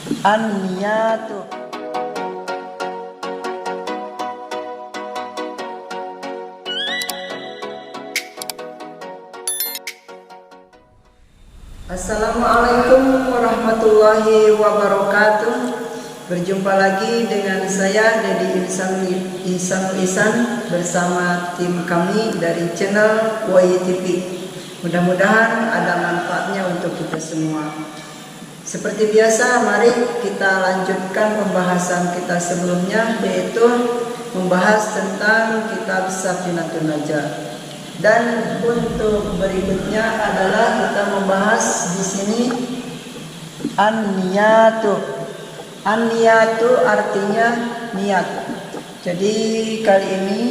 An-niyatu. Assalamualaikum warahmatullahi wabarakatuh. Berjumpa lagi dengan saya Dedi Ihsanul Ihsan bersama tim kami dari channel YTV. Mudah-mudahan ada manfaatnya untuk kita semua. Seperti biasa, mari kita lanjutkan pembahasan kita sebelumnya, yaitu membahas tentang kitab Safinatun Najah. Dan untuk berikutnya adalah kita membahas di sini an-niyatu. An-niyatu artinya niat. Jadi kali ini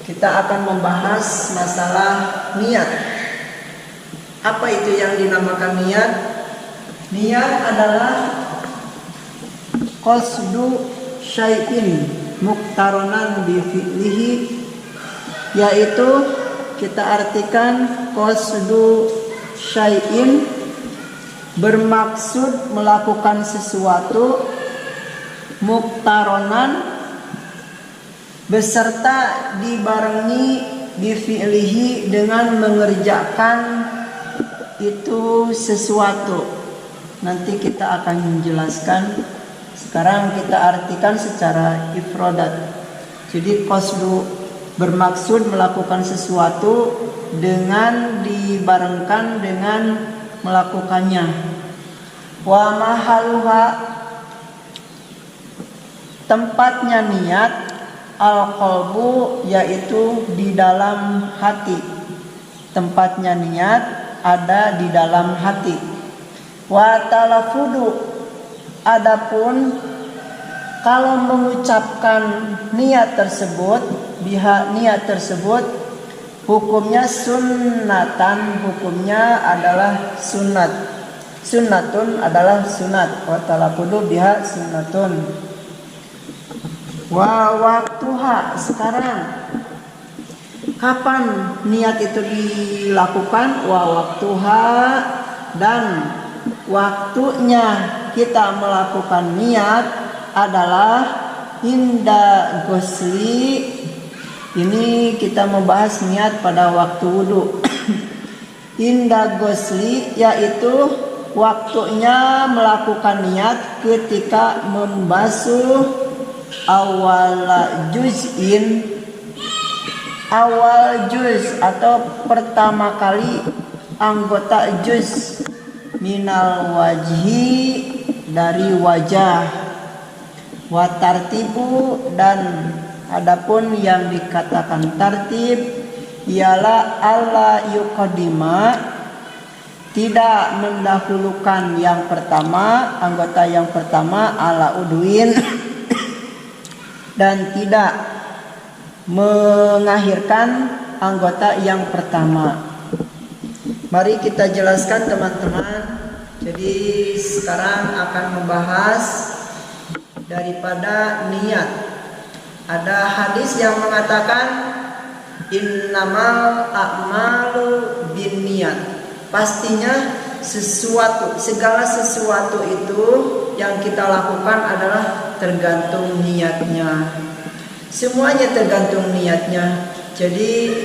kita akan membahas masalah niat. Apa itu yang dinamakan niat? Niat adalah qasdu syai'in muqtaronan bi fi'lihi, yaitu kita artikan qasdu syai'in bermaksud melakukan sesuatu, muqtaronan beserta dibarengi bi fi'lihi dengan mengerjakan itu sesuatu. Nanti kita akan menjelaskan. Sekarang kita artikan secara ifradat. Jadi qasdu bermaksud melakukan sesuatu dengan dibarengkan dengan melakukannya. Wa mahaluha, tempatnya niat, al-qalbu, yaitu di dalam hati. Tempatnya niat ada di dalam hati. Wa talafudu, adapun kalau mengucapkan niat tersebut, niat tersebut hukumnya sunnatan, hukumnya adalah sunat. Sunnatun adalah sunat. Wa talafudu biha sunnatun. Wa waktuha, sekarang kapan niat itu dilakukan? Wa waktuha, dan waktunya kita melakukan niat adalah inda ghusli. Ini kita membahas niat pada waktu wudu. Inda ghusli, yaitu waktunya melakukan niat ketika membasuh awal juz atau pertama kali anggota juz minal wajhi, dari wajah. Wa tartibu, dan adapun yang dikatakan tartib ialah alla yuqaddima, tidak mendahulukan yang pertama, anggota yang pertama ala udwin dan tidak mengakhirkan anggota yang pertama. Mari kita jelaskan teman-teman. Jadi sekarang akan membahas daripada niat. Ada hadis yang mengatakan innamal a'malu binniyat. Pastinya segala sesuatu itu yang kita lakukan adalah tergantung niatnya. Semuanya tergantung niatnya. Jadi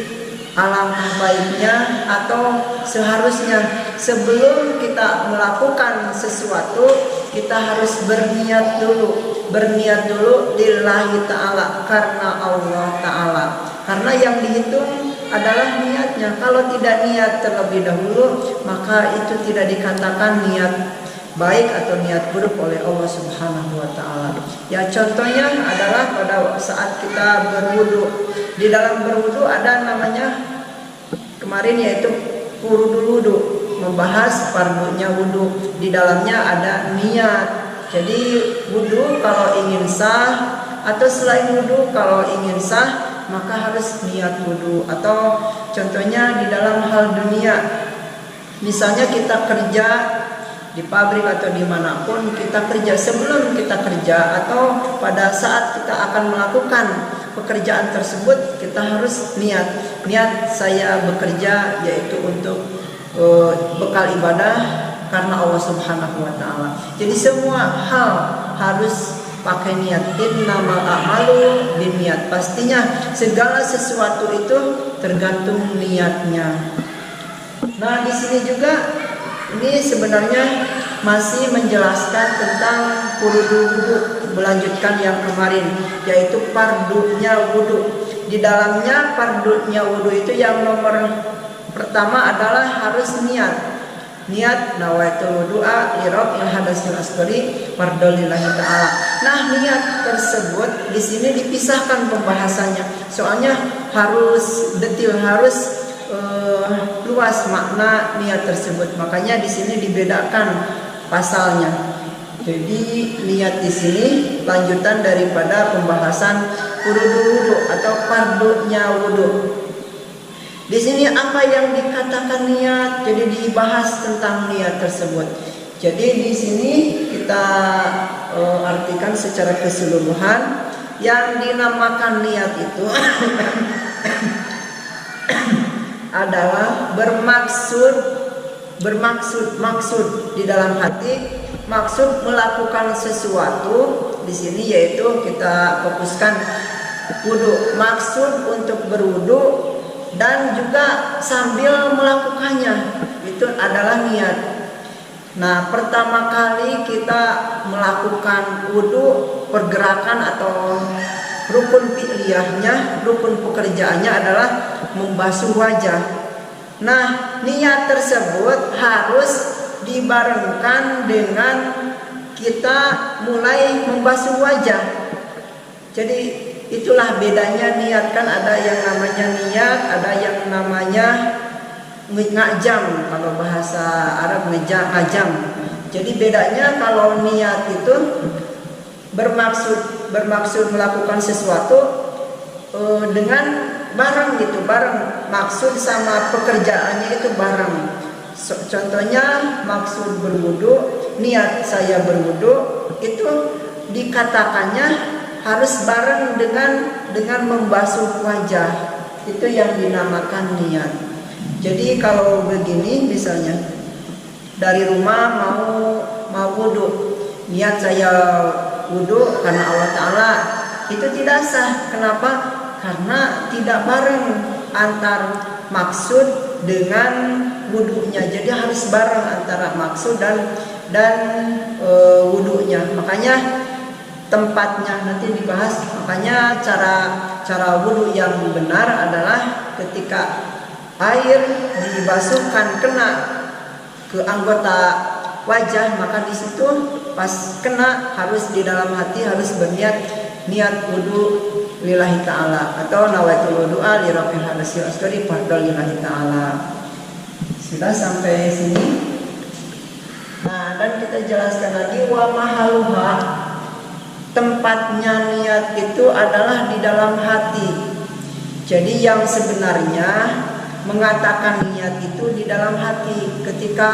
alangkah baiknya atau seharusnya sebelum kita melakukan sesuatu, kita harus berniat dulu lillahi ta'ala, karena Allah ta'ala. Karena yang dihitung adalah niatnya. Kalau tidak niat terlebih dahulu, maka itu tidak dikatakan niat baik atau niat buruk oleh Allah Subhanahu wa ta'ala. Ya, contohnya adalah pada saat kita berwudu. Di dalam berwudu ada namanya kemarin, yaitu furudul wudu, membahas fardunya wudu. Di dalamnya ada niat. Jadi wudu kalau ingin sah, atau selain wudu kalau ingin sah, maka harus niat wudu. Atau contohnya di dalam hal dunia, misalnya kita kerja di pabrik atau dimanapun kita kerja, sebelum kita kerja atau pada saat kita akan melakukan pekerjaan tersebut, kita harus niat saya bekerja yaitu untuk bekal ibadah karena Allah Subhanahu wa taala. Jadi semua hal harus pakai niat. Innamal a'malu binniyat. Pastinya segala sesuatu itu tergantung niatnya. Nah, di sini juga ini sebenarnya masih menjelaskan tentang furudu wudu, melanjutkan yang kemarin, yaitu fardunya wudu. Di dalamnya fardunya wudu itu yang nomor pertama adalah harus niat. Niat nawaitul wudu'a li raf'il hadasil asghari fardholillahi ta'ala. Nah, niat tersebut di sini dipisahkan pembahasannya. Soalnya harus detail, harus luas makna niat tersebut. Makanya di sini dibedakan pasalnya. Jadi niat di sini lanjutan daripada pembahasan furudu wudu atau fardunya wudu. Di sini apa yang dikatakan niat, jadi dibahas tentang niat tersebut. Jadi di sini kita artikan secara keseluruhan yang dinamakan niat itu adalah bermaksud di dalam hati, maksud melakukan sesuatu. Di sini yaitu kita fokuskan wudu, maksud untuk berwudu dan juga sambil melakukannya, itu adalah niat. Nah, pertama kali kita melakukan wudu, pergerakan atau rukun fi'liyahnya, rukun pekerjaannya adalah membasuh wajah. Nah, niat tersebut harus dibarengkan dengan kita mulai membasuh wajah. Jadi itulah bedanya niat. Kan ada yang namanya niat, ada yang namanya ngajam, kalau bahasa Arab ngajam. Jadi bedanya kalau niat itu bermaksud melakukan sesuatu dengan bareng gitu, bareng maksud sama pekerjaannya itu bareng. Contohnya maksud berwudu, niat saya berwudu itu dikatakannya harus bareng dengan membasuh wajah. Itu yang dinamakan niat. Jadi kalau begini misalnya dari rumah mau wudu, niat saya wudu karena Allah Ta'ala, itu tidak sah. Kenapa? Karena tidak bareng antar maksud dengan wudunya. Jadi harus bareng antara maksud dan wudunya. Makanya tempatnya nanti dibahas. Makanya cara wudu yang benar adalah ketika air dibasuhkan kena ke anggota wajah, maka di situ pas kena harus di dalam hati harus berniat niat wudu lillahi ta'ala atau nawaitul wudu'a li raf'il hadasil asghari fardholillahi ta'ala. Sudah sampai sini. Nah, dan kita jelaskan lagi wa mahaluha, tempatnya niat itu adalah di dalam hati. Jadi yang sebenarnya mengatakan niat itu di dalam hati. Ketika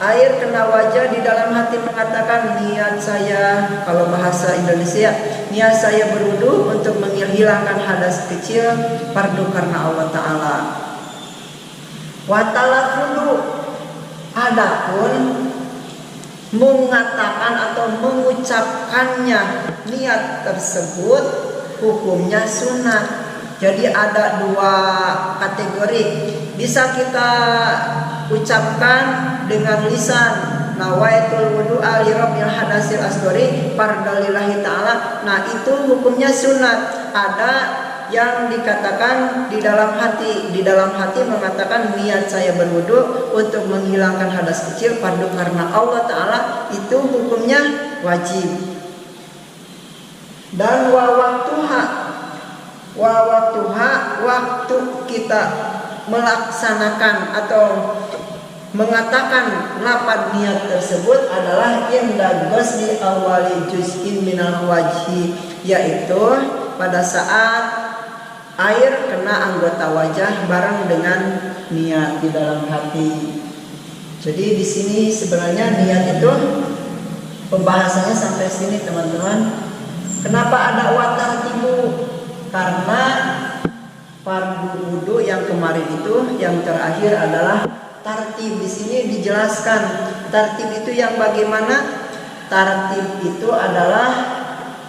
air kena wajah, di dalam hati mengatakan niat saya, kalau bahasa Indonesia, niat saya berwudu untuk menghilangkan hadas kecil fardu karena Allah Ta'ala. Watalafudu, adapun mengatakan atau mengucapkannya niat tersebut hukumnya sunat. Jadi ada dua kategori. Bisa kita ucapkan dengan lisan, nawaitul wudu'a li raf'il hadasil asghari fardholillahi ta'ala. Nah, itu hukumnya sunat. Ada yang dikatakan di dalam hati. Di dalam hati mengatakan niat saya berwudu untuk menghilangkan hadas kecil fardu karena Allah Ta'ala, itu hukumnya wajib. Dan waktu kita melaksanakan atau mengatakan lafaz niat tersebut adalah inda ghusli awwali juz'in minal wajhi, yaitu pada saat air kena anggota wajah bareng dengan niat di dalam hati. Jadi di sini sebenarnya niat itu pembahasannya sampai sini, teman-teman. Kenapa ada watartibu? Karena fardu wudu yang kemarin itu yang terakhir adalah tartib. Di sini dijelaskan Tartib itu yang bagaimana? Tartib itu adalah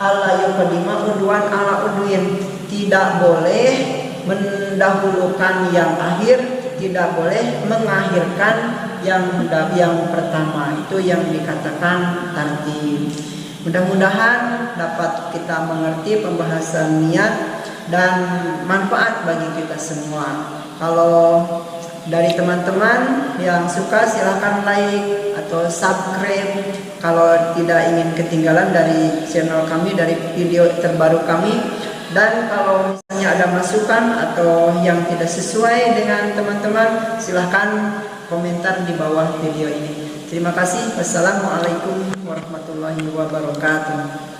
ala yuqaddima udwan ala udwin. Tidak boleh mendahulukan yang akhir, tidak boleh mengakhirkan yang pertama. Itu yang dikatakan tartib. Mudah-mudahan dapat kita mengerti pembahasan niat dan manfaat bagi kita semua. Kalau dari teman-teman yang suka silahkan like atau subscribe kalau tidak ingin ketinggalan dari channel kami, dari video terbaru kami. Dan kalau misalnya ada masukan atau yang tidak sesuai dengan teman-teman, silahkan komentar di bawah video ini. Terima kasih. Wassalamualaikum warahmatullahi wabarakatuh.